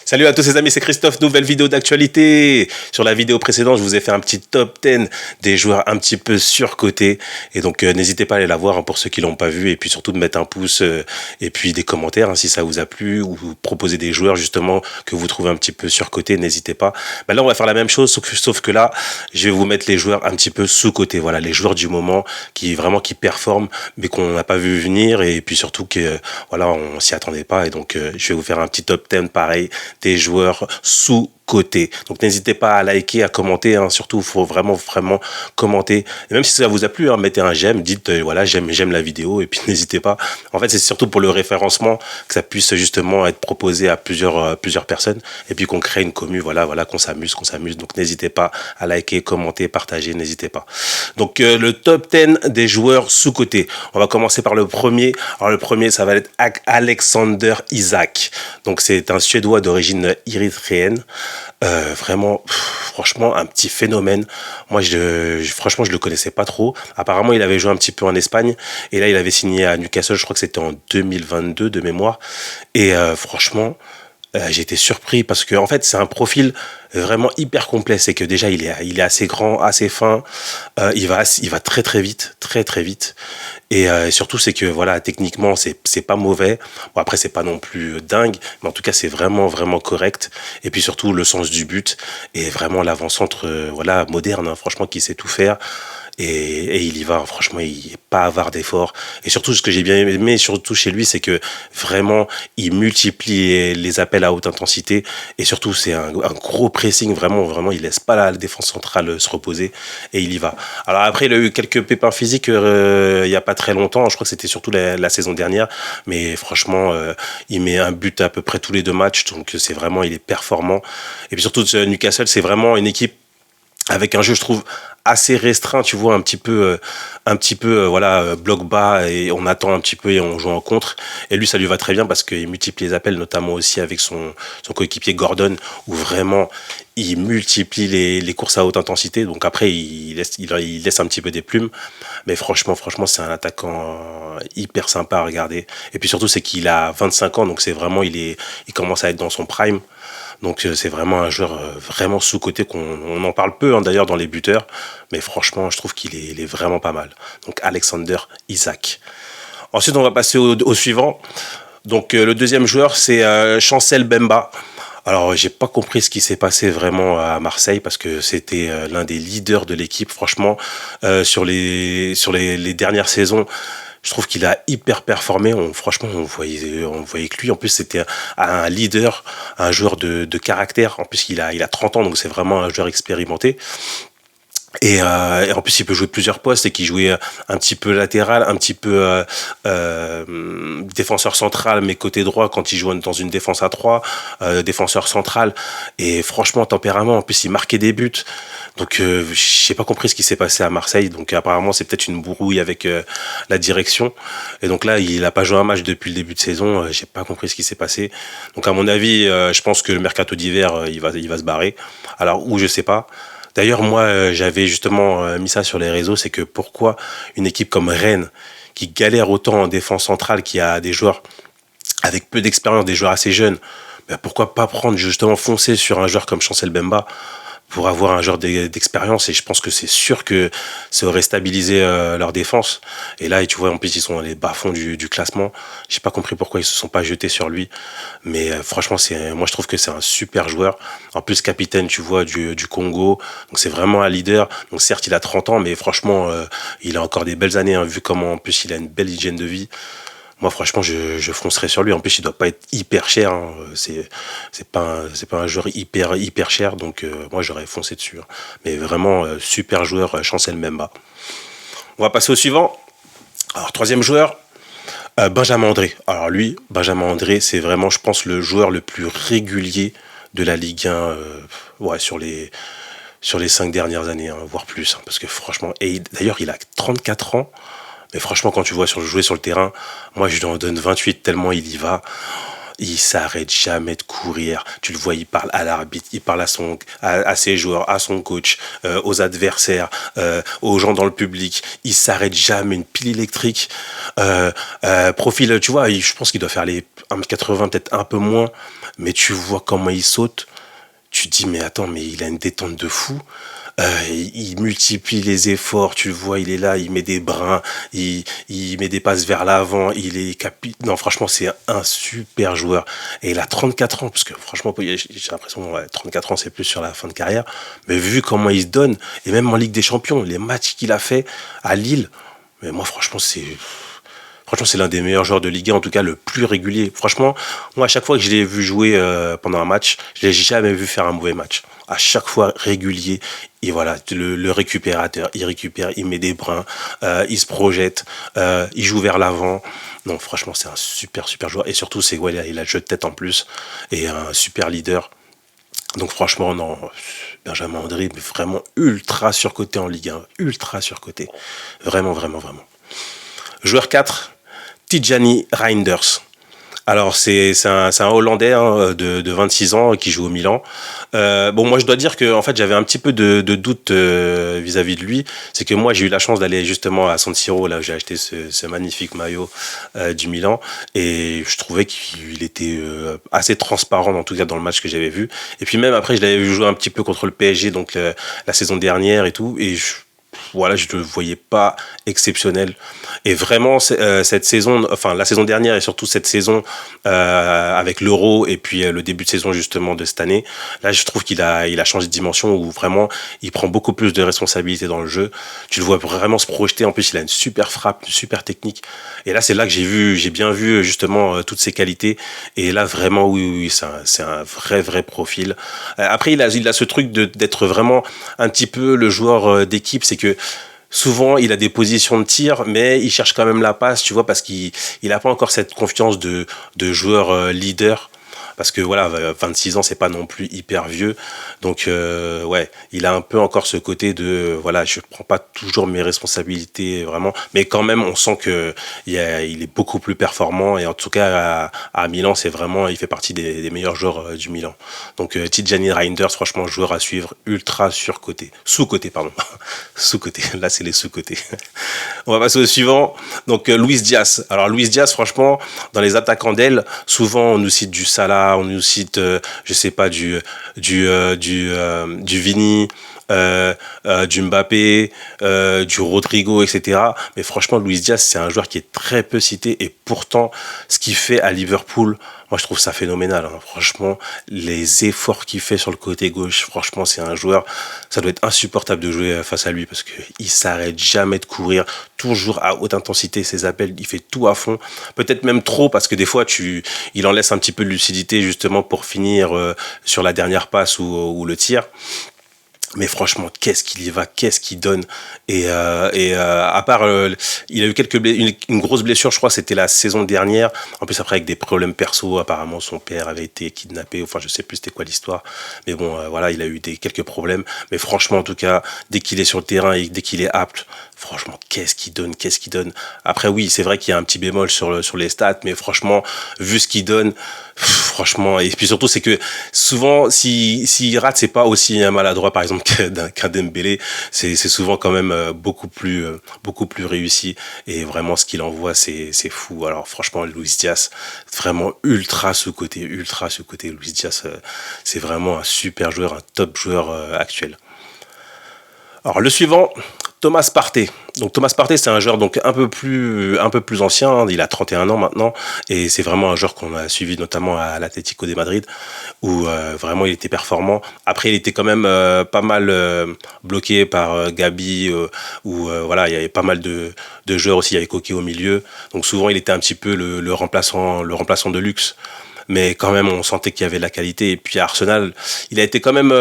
Salut à tous les amis, c'est Christophe, nouvelle vidéo d'actualité. Sur la vidéo précédente, je vous ai fait un petit top 10 des joueurs un petit peu surcotés. Et donc n'hésitez pas à aller la voir pour ceux qui l'ont pas vu. Et puis surtout de mettre un pouce et puis des commentaires si ça vous a plu. Ou proposer des joueurs justement que vous trouvez un petit peu surcotés, n'hésitez pas. Là on va faire la même chose, sauf que là, je vais vous mettre les joueurs un petit peu sous-cotés. Voilà, les joueurs du moment qui performent, mais qu'on n'a pas vu venir. Et puis surtout que voilà, on s'y attendait pas. Et donc je vais vous faire un petit top 10 pareil des joueurs sous-cotés. Donc n'hésitez pas à liker, à commenter, hein. Surtout il faut vraiment commenter. Et même si ça vous a plu, hein, mettez un j'aime, dites voilà j'aime la vidéo et puis n'hésitez pas. En fait c'est surtout pour le référencement que ça puisse justement être proposé à plusieurs personnes et puis qu'on crée une commu, voilà qu'on s'amuse. Donc n'hésitez pas à liker, commenter, partager, n'hésitez pas. Donc le top 10 des joueurs sous-cotés. On va commencer par le premier. Alors le premier ça va être Alexander Isak. Donc c'est un Suédois d'origine érythréenne. Vraiment, franchement, un petit phénomène. Moi, franchement, je le connaissais pas trop. Apparemment, il avait joué un petit peu en Espagne. Et là, il avait signé à Newcastle, je crois que c'était en 2022 de mémoire. Et franchement, j'ai été surpris parce que en fait c'est un profil vraiment hyper complet. C'est que déjà il est assez grand, assez fin, il va très vite, très vite. Et surtout c'est que voilà techniquement c'est pas mauvais. Bon après c'est pas non plus dingue, mais en tout cas c'est vraiment correct. Et puis surtout le sens du but et vraiment l'avant-centre voilà moderne, hein, franchement qui sait tout faire. Et il y va, hein. Franchement, il n'est pas avare d'efforts. Et surtout, ce que j'ai bien aimé, surtout chez lui, c'est que vraiment, il multiplie les appels à haute intensité. Et surtout, c'est un gros pressing, vraiment, il laisse pas la défense centrale se reposer. Et il y va. Alors après, il a eu quelques pépins physiques il y a pas très longtemps. Je crois que c'était surtout la saison dernière. Mais franchement, il met un but à peu près tous les 2 matchs. Donc c'est vraiment, il est performant. Et puis surtout, Newcastle, c'est vraiment une équipe avec un jeu, je trouve, assez restreint, tu vois, un petit peu voilà, bloc bas et on attend un petit peu et on joue en contre. Et lui, ça lui va très bien parce qu'il multiplie les appels, notamment aussi avec son coéquipier Gordon, où vraiment il multiplie les courses à haute intensité. Donc après, il laisse un petit peu des plumes. Mais franchement, c'est un attaquant hyper sympa à regarder. Et puis surtout, c'est qu'il a 25 ans, donc c'est vraiment, il commence à être dans son prime. Donc c'est vraiment un joueur vraiment sous-coté qu'on en parle peu, hein, d'ailleurs dans les buteurs, mais franchement je trouve qu'il est vraiment pas mal. Donc Alexander Isak. Ensuite on va passer au suivant. Donc le deuxième joueur c'est Chancel Bemba. Alors j'ai pas compris ce qui s'est passé vraiment à Marseille parce que c'était l'un des leaders de l'équipe. Franchement sur les dernières saisons. Je trouve qu'il a hyper performé. Franchement, on voyait que lui. En plus, c'était un leader, un joueur de caractère. En plus, il a 30 ans, donc c'est vraiment un joueur expérimenté. Et en plus, il peut jouer plusieurs postes et qui jouait un petit peu latéral, un petit peu défenseur central, mais côté droit quand il jouait dans une défense à 3, défenseur central. Et franchement, tempérament, en plus, il marquait des buts. Donc, j'ai pas compris ce qui s'est passé à Marseille. Donc, apparemment, c'est peut-être une brouille avec la direction. Et donc là, il a pas joué un match depuis le début de saison. J'ai pas compris ce qui s'est passé. Donc, à mon avis, je pense que le mercato d'hiver, il va se barrer. Alors, où je sais pas. D'ailleurs, moi, j'avais justement mis ça sur les réseaux, c'est que pourquoi une équipe comme Rennes, qui galère autant en défense centrale, qui a des joueurs avec peu d'expérience, des joueurs assez jeunes, ben pourquoi pas prendre justement foncer sur un joueur comme Chancel Bemba pour avoir un joueur d'expérience, et je pense que c'est sûr que ça aurait stabilisé leur défense. Et là, tu vois, en plus, ils sont dans les bas-fonds du classement. J'ai pas compris pourquoi ils se sont pas jetés sur lui. Mais franchement, moi, je trouve que c'est un super joueur. En plus, capitaine, tu vois, du Congo. Donc, c'est vraiment un leader. Donc, certes, il a 30 ans, mais franchement, il a encore des belles années, hein, vu comment, en plus, il a une belle hygiène de vie. Moi, franchement, je foncerais sur lui. En plus, il doit pas être hyper cher, hein. C'est pas un joueur hyper cher. Donc, moi, j'aurais foncé dessus, hein. Mais vraiment, super joueur, Chancel Mbemba. On va passer au suivant. Alors, troisième joueur, Benjamin André. Alors, lui, Benjamin André, c'est vraiment, je pense, le joueur le plus régulier de la Ligue 1, ouais, sur les 5 dernières années, hein, voire plus. Hein, parce que franchement, et d'ailleurs, il a 34 ans. Mais franchement, quand tu vois jouer sur le terrain, moi je lui en donne 28 tellement il y va. il s'arrête jamais de courir. Tu le vois, il parle à l'arbitre, il parle à ses joueurs, à son coach, aux adversaires, aux gens dans le public. Il s'arrête jamais, une pile électrique. Profil, tu vois, je pense qu'il doit faire les 1m80, peut-être un peu moins, mais tu vois comment il saute. Tu te dis, mais attends, mais il a une détente de fou. Il multiplie les efforts, tu le vois, il est là, il met des brins, il met des passes vers l'avant, il est non, franchement, c'est un super joueur. Et il a 34 ans, parce que franchement, j'ai l'impression, ouais, 34 ans, c'est plus sur la fin de carrière. Mais vu comment il se donne, et même en Ligue des Champions, les matchs qu'il a fait à Lille, mais moi, franchement, c'est l'un des meilleurs joueurs de Ligue 1, en tout cas le plus régulier. Franchement, moi, à chaque fois que je l'ai vu jouer pendant un match, je l'ai jamais vu faire un mauvais match. À chaque fois régulier, et voilà, le récupérateur, il récupère, il met des brins, il se projette, il joue vers l'avant. Non, franchement, c'est un super, super joueur. Et surtout, c'est ouais, il a le jeu de tête en plus, et un super leader. Donc franchement, non, Benjamin André, mais vraiment ultra surcoté en Ligue 1, ultra surcoté. Vraiment, vraiment, vraiment. Joueur 4, Tijjani Reinders. Alors c'est un Hollandais hein, de 26 ans qui joue au Milan. Bon moi je dois dire que en fait j'avais un petit peu de doute vis-à-vis de lui. C'est que moi j'ai eu la chance d'aller justement à San Siro là où j'ai acheté ce magnifique maillot du Milan et je trouvais qu'il était assez transparent en tout cas dans le match que j'avais vu. Et puis même après je l'avais vu jouer un petit peu contre le PSG donc la saison dernière et tout et voilà, je ne le voyais pas exceptionnel. Et vraiment, cette saison, enfin la saison dernière et surtout cette saison avec l'Euro et puis le début de saison justement de cette année, là je trouve il a changé de dimension où vraiment il prend beaucoup plus de responsabilités dans le jeu. Tu le vois vraiment se projeter. En plus, il a une super frappe, une super technique. Et là, c'est là que j'ai bien vu justement toutes ses qualités. Et là, vraiment, oui, c'est un vrai, vrai profil. Après, il a ce truc d'être vraiment un petit peu le joueur d'équipe, c'est que souvent il a des positions de tir mais il cherche quand même la passe tu vois parce qu'il a pas encore cette confiance de joueur leader parce que voilà 26 ans c'est pas non plus hyper vieux donc ouais il a un peu encore ce côté de voilà je prends pas toujours mes responsabilités vraiment mais quand même on sent que il est beaucoup plus performant et en tout cas à Milan c'est vraiment il fait partie des meilleurs joueurs du Milan donc Tijjani Reinders franchement joueur à suivre ultra surcoté sous-coté pardon sous-coté là c'est les sous-cotés on va passer au suivant donc Luis Diaz alors Luis Diaz franchement dans les attaquants d'aile souvent on nous cite du Salah on nous cite, je sais pas, du Vini, du Mbappé, du Rodrigo, etc. Mais franchement, Luis Diaz, c'est un joueur qui est très peu cité et pourtant, ce qu'il fait à Liverpool, moi je trouve ça phénoménal. Hein. Franchement, les efforts qu'il fait sur le côté gauche, franchement, c'est un joueur, ça doit être insupportable de jouer face à lui parce qu'il s'arrête jamais de courir, toujours à haute intensité, ses appels, il fait tout à fond. Peut-être même trop parce que des fois, il en laisse un petit peu de lucidité justement pour finir sur la dernière passe ou le tir. Mais franchement, qu'est-ce qu'il y va, qu'est-ce qu'il donne. À part, il a eu une grosse blessure, je crois, c'était la saison dernière. En plus, après, avec des problèmes perso, apparemment, son père avait été kidnappé. Enfin, je sais plus c'était quoi l'histoire. Mais bon, voilà, il a eu quelques problèmes. Mais franchement, en tout cas, dès qu'il est sur le terrain et dès qu'il est apte, franchement, qu'est-ce qu'il donne, qu'est-ce qu'il donne. Après, oui, c'est vrai qu'il y a un petit bémol sur les stats, mais franchement, vu ce qu'il donne, franchement, et puis surtout, c'est que souvent, s'il rate, c'est pas aussi maladroit, par exemple, qu'un Dembélé. C'est souvent quand même beaucoup plus réussi. Et vraiment, ce qu'il envoie, c'est fou. Alors, franchement, Luis Diaz, vraiment ultra sous-coté, Luis Diaz, c'est vraiment un super joueur, un top joueur actuel. Alors le suivant, Thomas Partey. Donc Thomas Partey, c'est un joueur donc un peu plus ancien, hein, il a 31 ans maintenant et c'est vraiment un joueur qu'on a suivi notamment à l'Atlético de Madrid où vraiment il était performant. Après il était quand même pas mal bloqué par Gabi où voilà, il y avait pas mal de joueurs aussi, il y avait Koké au milieu. Donc souvent il était un petit peu le remplaçant de luxe mais quand même on sentait qu'il y avait de la qualité et puis à Arsenal il a été quand même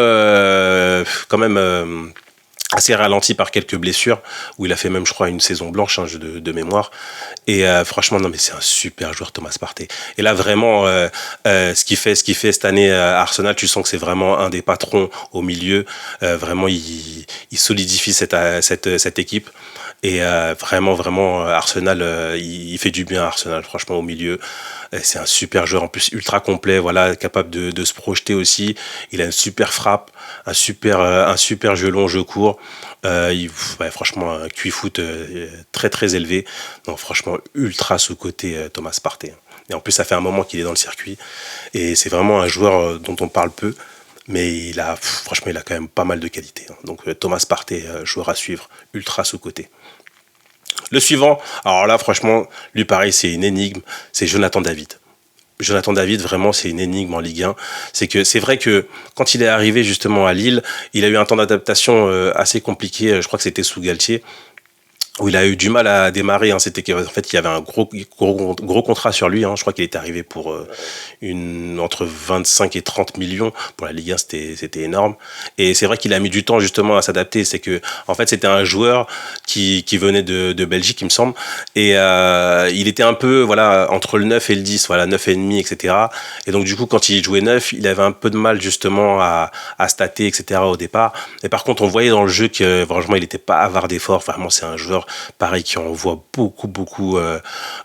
assez ralenti par quelques blessures où il a fait même je crois une saison blanche hein, de mémoire et franchement non mais c'est un super joueur Thomas Partey et là vraiment ce qu'il fait cette année à Arsenal tu sens que c'est vraiment un des patrons au milieu vraiment il solidifie cette équipe et vraiment Arsenal il fait du bien à Arsenal franchement au milieu C'est un super joueur, en plus ultra complet, voilà, capable de se projeter aussi. Il a une super frappe, un super jeu long, jeu court. Ouais, franchement, un QI foot très très élevé. Donc franchement, ultra sous-côté Thomas Partey. Et en plus, ça fait un moment qu'il est dans le circuit. Et c'est vraiment un joueur dont on parle peu. Mais franchement, il a quand même pas mal de qualité. Donc Thomas Partey, joueur à suivre, ultra sous-côté. Le suivant, alors là, franchement, lui pareil, c'est une énigme, c'est Jonathan David. Jonathan David, vraiment, c'est une énigme en Ligue 1. C'est vrai que quand il est arrivé justement à Lille, il a eu un temps d'adaptation assez compliqué. Je crois que c'était sous Galtier, où il a eu du mal à démarrer. Hein. C'était qu'en fait, il y avait un gros contrat sur lui. Hein. Je crois qu'il est arrivé pour entre 25 et 30 millions. Pour la Ligue 1, c'était énorme. Et c'est vrai qu'il a mis du temps justement à s'adapter. C'est que, en fait, c'était un joueur qui venait de Belgique, il me semble. Et il était un peu, voilà, entre le 9 et le 10, voilà, 9 et demi, etc. Et donc, du coup, quand il jouait 9, il avait un peu de mal justement à stater, etc. au départ. Et par contre, on voyait dans le jeu que, franchement, il n'était pas avare d'efforts. Vraiment, c'est un joueur pareil qui envoie beaucoup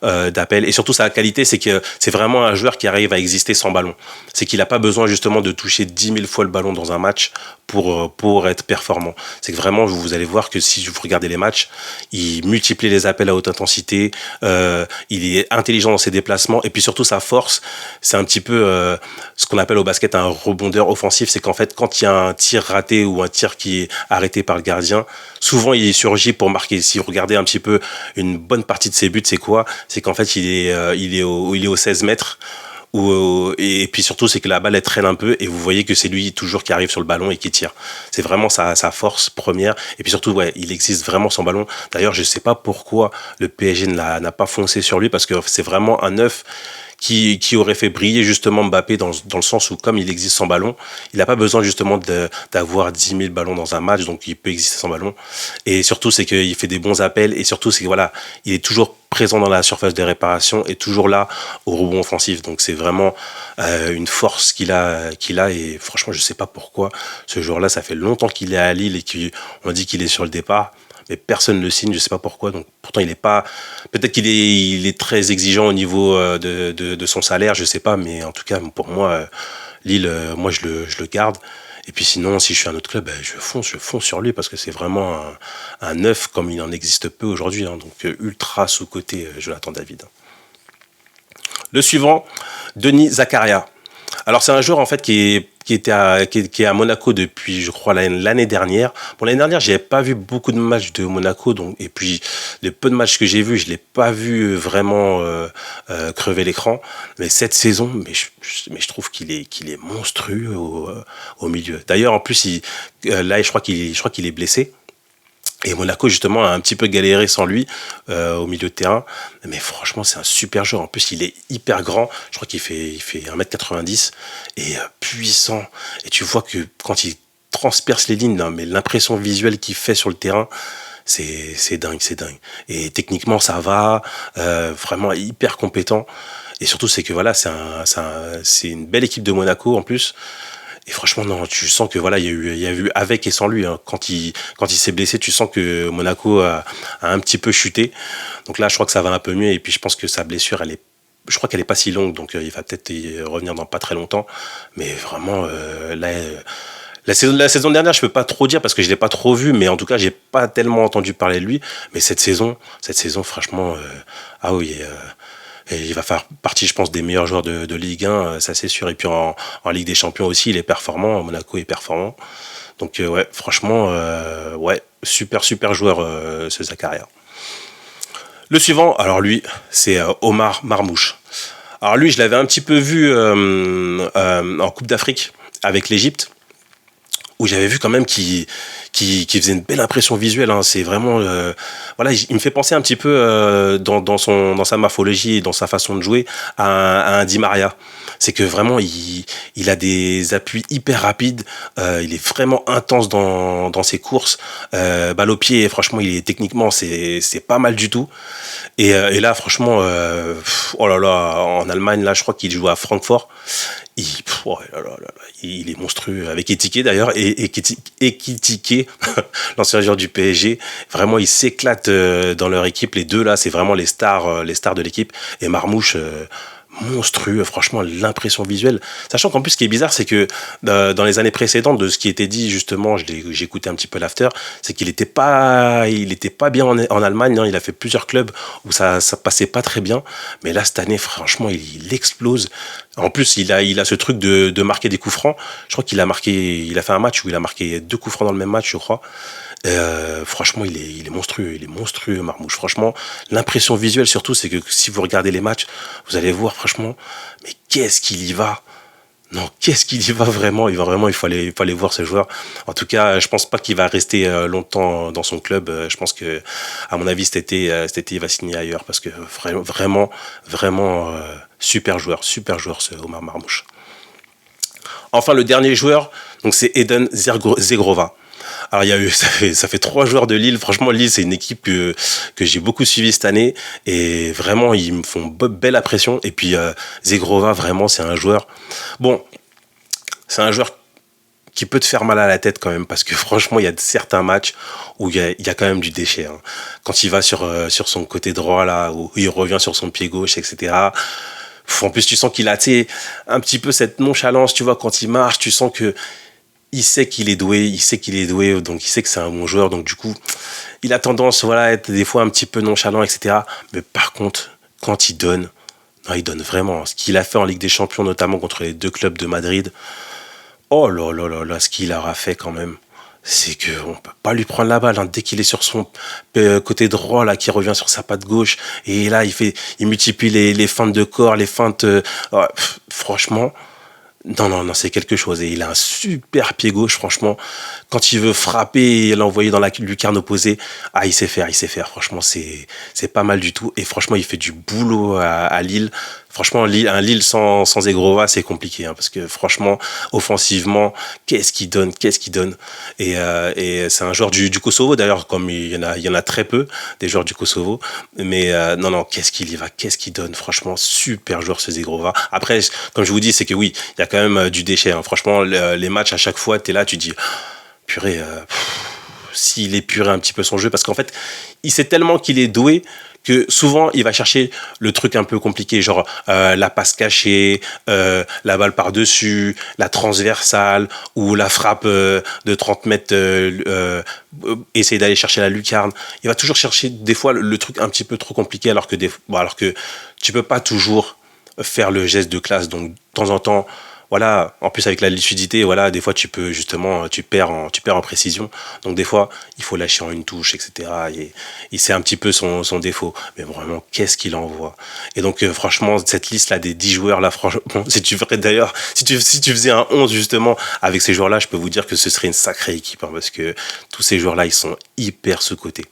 d'appels, et surtout sa qualité, c'est que c'est vraiment un joueur qui arrive à exister sans ballon. C'est qu'il n'a pas besoin justement de toucher 10 000 fois le ballon dans un match pour être performant. C'est que vraiment, vous allez voir que si vous regardez les matchs, il multiplie les appels à haute intensité, il est intelligent dans ses déplacements, et puis surtout sa force, c'est un petit peu ce qu'on appelle au basket un rebondeur offensif. C'est qu'en fait, quand il y a un tir raté ou un tir qui est arrêté par le gardien, souvent il surgit pour marquer. Si vous regardez un petit peu une bonne partie de ses buts, c'est quoi? C'est qu'en fait, il est au 16 mètres. Et puis surtout, c'est que la balle, elle traîne un peu, et vous voyez que c'est lui toujours qui arrive sur le ballon et qui tire. C'est vraiment sa force première. Et puis surtout, ouais, il existe vraiment son ballon. D'ailleurs, je sais pas pourquoi le PSG n'a pas foncé sur lui, parce que c'est vraiment un neuf qui aurait fait briller justement Mbappé dans le sens où, comme il existe sans ballon, il n'a pas besoin justement d'avoir 10 000 ballons dans un match, donc il peut exister sans ballon. Et surtout, c'est qu'il fait des bons appels, et surtout, c'est que voilà, il est toujours présent dans la surface de réparation et toujours là au rebond offensif. Donc c'est vraiment une force qu'il a, et franchement, je sais pas pourquoi ce joueur-là, ça fait longtemps qu'il est à Lille et qu'on dit qu'il est sur le départ, mais personne ne le signe, je sais pas pourquoi. Donc pourtant, il est pas, peut-être il est très exigeant au niveau de son salaire, je sais pas, mais en tout cas, pour moi, Lille, moi je le garde. Et puis sinon, si je suis un autre club, je fonce sur lui, parce que c'est vraiment un neuf comme il en existe peu aujourd'hui. Hein. Donc ultra sous-côté, Jonathan David. Le suivant, Denis Zakaria. Alors c'est un joueur en fait qui est à Monaco depuis, je crois, l'année dernière. Bon, l'année dernière, j'avais pas vu beaucoup de matchs de Monaco, donc, et puis les peu de matchs que j'ai vus, je l'ai pas vu vraiment crever l'écran. Mais cette saison, mais je trouve qu'il est monstrueux au milieu. D'ailleurs, en plus, là, je crois qu'il est blessé. Et Monaco, justement, a un petit peu galéré sans lui au milieu de terrain. Mais franchement, c'est un super joueur. En plus, il est hyper grand. Je crois qu'il fait 1m90 et puissant. Et tu vois que quand il transperce les lignes, non, mais l'impression visuelle qu'il fait sur le terrain, c'est dingue, c'est dingue. Et techniquement, ça va. Vraiment hyper compétent. Et surtout, c'est que voilà, c'est une belle équipe de Monaco en plus. Et franchement, non, tu sens que voilà, il y a eu avec et sans lui. Hein. Quand il s'est blessé, tu sens que Monaco a un petit peu chuté. Donc là, je crois que ça va un peu mieux. Et puis, je pense que sa blessure, je crois qu'elle est pas si longue. Donc, il va peut-être y revenir dans pas très longtemps. Mais vraiment, là, la saison dernière, je peux pas trop dire parce que je l'ai pas trop vu. Mais en tout cas, j'ai pas tellement entendu parler de lui. Mais cette saison, franchement, ah oui. Et il va faire partie, je pense, des meilleurs joueurs de Ligue 1, ça c'est sûr. Et puis en Ligue des Champions aussi, il est performant. Monaco est performant. Donc ouais, franchement, ouais, super joueur ce Zakaria. Le suivant, alors lui, c'est Omar Marmouche. Alors lui, je l'avais un petit peu vu en Coupe d'Afrique avec l'Égypte, où j'avais vu quand même qui faisait une belle impression visuelle. Hein. C'est vraiment, voilà, il me fait penser un petit peu dans sa morphologie et dans sa façon de jouer à un Di Maria. C'est que vraiment, il a des appuis hyper rapides. Il est vraiment intense dans ses courses. Balle au pied, franchement, techniquement, c'est pas mal du tout. Et là, franchement, oh là là, en Allemagne, là, je crois qu'il joue à Francfort. Oh là là là, il est monstrueux, avec Ekitike d'ailleurs, et Ekitike, l'ancien joueur du PSG, vraiment ils s'éclatent dans leur équipe, les deux là, c'est vraiment les stars de l'équipe. Et Marmouche, monstrueux, franchement, l'impression visuelle. Sachant qu'en plus, ce qui est bizarre, c'est que dans les années précédentes, de ce qui était dit, justement, j'ai écouté un petit peu l'after, c'est il était pas bien en Allemagne, hein. Il a fait plusieurs clubs où ça passait pas très bien. Mais là, cette année, franchement, il explose. En plus, il a ce truc de marquer des coups francs. Je crois il a fait un match où il a marqué 2 coups francs dans le même match, je crois. Franchement, il est monstrueux, Marmouche. Franchement, l'impression visuelle surtout, c'est que si vous regardez les matchs, vous allez voir, franchement, mais qu'est-ce qu'il y va? Non, qu'est-ce qu'il y va vraiment? Il faut aller voir ce joueur. En tout cas, je pense pas qu'il va rester longtemps dans son club. Je pense que, à mon avis, cet été, il va signer ailleurs parce que vraiment, super joueur, ce Omar Marmouche. Enfin, le dernier joueur, donc c'est Eden Zegrova. Alors, ça fait 3 joueurs de Lille. Franchement, Lille, c'est une équipe que j'ai beaucoup suivi cette année. Et vraiment, ils me font belle impression. Et puis, Zegrova, vraiment, bon, c'est un joueur qui peut te faire mal à la tête quand même. Parce que franchement, il y a certains matchs où il y a quand même du déchet, hein. Quand il va sur son côté droit, là, où il revient sur son pied gauche, etc. En plus, tu sens qu'il a, tu sais, un petit peu cette nonchalance, tu vois, quand il marche, tu sens que il sait qu'il est doué, donc il sait que c'est un bon joueur, donc du coup, il a tendance, voilà, à être des fois un petit peu nonchalant, etc. Mais par contre, quand il donne, non, il donne vraiment. Ce qu'il a fait en Ligue des Champions, notamment contre les 2 clubs de Madrid, oh là là là là, ce qu'il aura fait quand même, c'est qu'on peut pas lui prendre la balle, hein. Dès qu'il est sur son côté droit, là, qui revient sur sa patte gauche, et là, il multiplie les feintes de corps, les feintes, franchement, non, non, non, c'est quelque chose. Et il a un super pied gauche, franchement. Quand il veut frapper et l'envoyer dans la lucarne opposée, il sait faire, il sait faire. Franchement, c'est pas mal du tout. Et franchement, il fait du boulot à Lille. Franchement, un Lille sans Zegrova, c'est compliqué, hein, parce que franchement, offensivement, qu'est-ce qu'il donne. Et c'est un joueur du Kosovo, d'ailleurs, comme il y en a très peu, des joueurs du Kosovo. Mais non, non, qu'est-ce qu'il y va, qu'est-ce qu'il donne. Franchement, super joueur ce Zegrova. Après, comme je vous dis, c'est que oui, il y a quand même du déchet, hein. Franchement, les matchs, à chaque fois, tu es là, tu dis, purée, s'il épurait un petit peu son jeu, parce qu'en fait, il sait tellement qu'il est doué que souvent il va chercher le truc un peu compliqué, genre la passe cachée, la balle par-dessus, la transversale ou la frappe de 30 mètres, essayer d'aller chercher la lucarne. Il va toujours chercher des fois le truc un petit peu trop compliqué, alors que tu peux pas toujours faire le geste de classe, donc de temps en temps, voilà, en plus avec la lucidité, voilà, des fois tu perds en précision, donc des fois il faut lâcher en une touche, etc. Et c'est un petit peu son défaut, mais vraiment qu'est-ce qu'il envoie. Et donc franchement, cette liste là des 10 joueurs là, franchement, si tu ferais d'ailleurs, si tu faisais un 11 justement avec ces joueurs là, je peux vous dire que ce serait une sacrée équipe, hein, parce que tous ces joueurs là, ils sont hyper sous-cotés.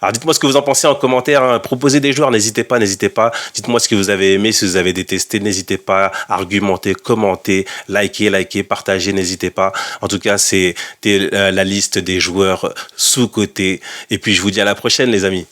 Alors dites-moi ce que vous en pensez en commentaire, hein. Proposez des joueurs, n'hésitez pas, dites-moi ce que vous avez aimé, si vous avez détesté, n'hésitez pas, argumentez, commentez, likez, partagez, n'hésitez pas. En tout cas, c'est la liste des joueurs sous-cotés. Et puis, je vous dis à la prochaine, les amis.